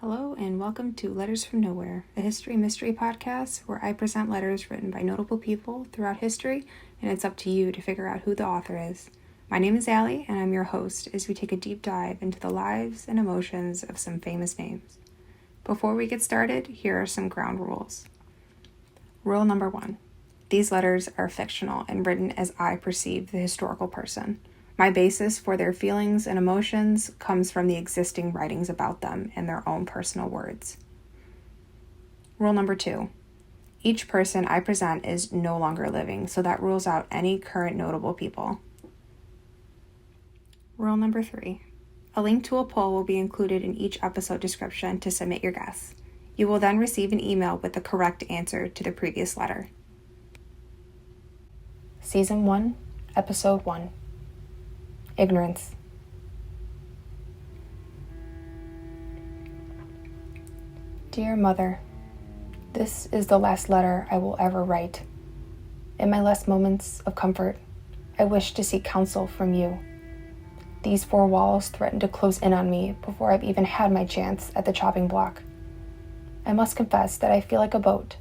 Hello and welcome to Letters from Nowhere, a history mystery podcast where I present letters written by notable people throughout history, and it's up to you to figure out who the author is. My name is Allie, and I'm your host as we take a deep dive into the lives and emotions of some famous names. Before we get started, here are some ground rules. Rule number 1. These letters are fictional and written as I perceive the historical person. My basis for their feelings and emotions comes from the existing writings about them and their own personal words. Rule number 2. Each person I present is no longer living, so that rules out any current notable people. Rule number 3. A link to a poll will be included in each episode description to submit your guess. You will then receive an email with the correct answer to the previous letter. Season 1, Episode 1. Ignorance. Dear Mother, this is the last letter I will ever write. In my last moments of comfort, I wish to seek counsel from you. These 4 walls threaten to close in on me before I've even had my chance at the chopping block. I must confess that I feel like a boat,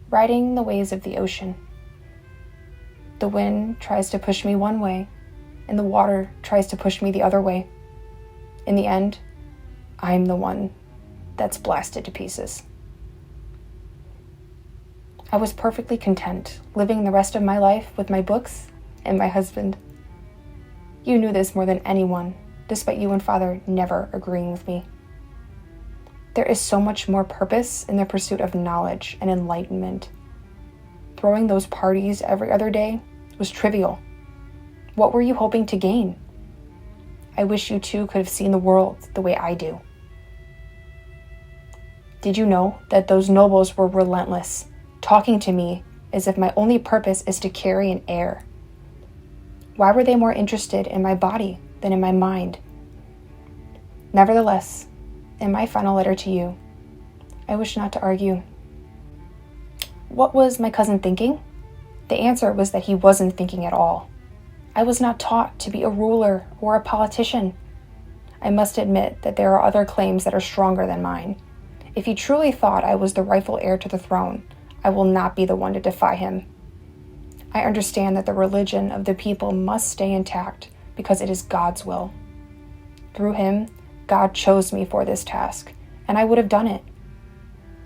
riding the waves of the ocean. The wind tries to push me one way, and the water tries to push me the other way. In the end, I'm the one that's blasted to pieces. I was perfectly content living the rest of my life with my books and my husband. You knew this more than anyone, despite you and Father never agreeing with me. There is so much more purpose in the pursuit of knowledge and enlightenment. Throwing those parties every other day was trivial. What were you hoping to gain? I wish you too could have seen the world the way I do. Did you know that those nobles were relentless, talking to me as if my only purpose is to carry an heir? Why were they more interested in my body than in my mind? Nevertheless, in my final letter to you, I wish not to argue. What was my cousin thinking? The answer was that he wasn't thinking at all. I was not taught to be a ruler or a politician. I must admit that there are other claims that are stronger than mine. If he truly thought I was the rightful heir to the throne, I will not be the one to defy him. I understand that the religion of the people must stay intact because it is God's will. Through him, God chose me for this task, and I would have done it.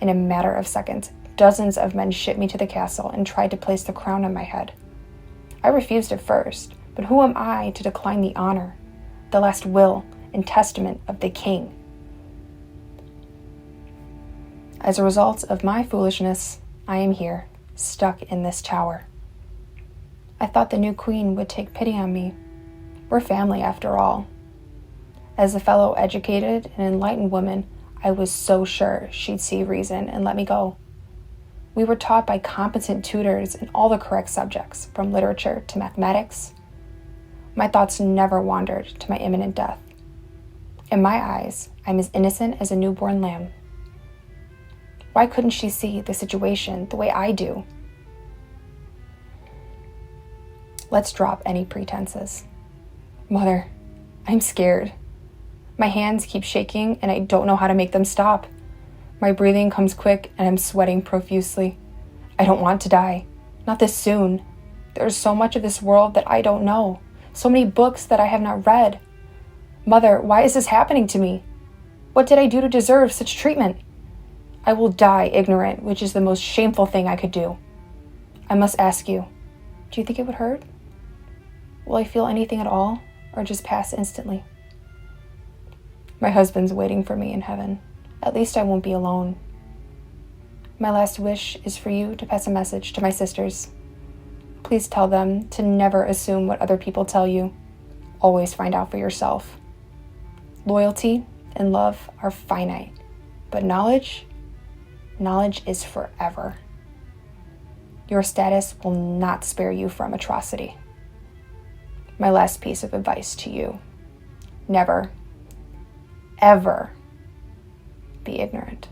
In a matter of seconds, dozens of men shipped me to the castle and tried to place the crown on my head. I refused at first, but who am I to decline the honor, the last will and testament of the king? As a result of my foolishness, I am here, stuck in this tower. I thought the new queen would take pity on me. We're family after all. As a fellow educated and enlightened woman, I was so sure she'd see reason and let me go. We were taught by competent tutors in all the correct subjects, from literature to mathematics. My thoughts never wandered to my imminent death. In my eyes, I'm as innocent as a newborn lamb. Why couldn't she see the situation the way I do? Let's drop any pretenses. Mother, I'm scared. My hands keep shaking and I don't know how to make them stop. My breathing comes quick and I'm sweating profusely. I don't want to die. Not this soon. There's so much of this world that I don't know. So many books that I have not read. Mother, why is this happening to me? What did I do to deserve such treatment? I will die ignorant, which is the most shameful thing I could do. I must ask you, do you think it would hurt? Will I feel anything at all, or just pass instantly? My husband's waiting for me in heaven. At least I won't be alone. My last wish is for you to pass a message to my sisters. Please tell them to never assume what other people tell you. Always find out for yourself. Loyalty and love are finite, but knowledge is forever. Your status will not spare you from atrocity. My last piece of advice to you: never, ever be ignorant.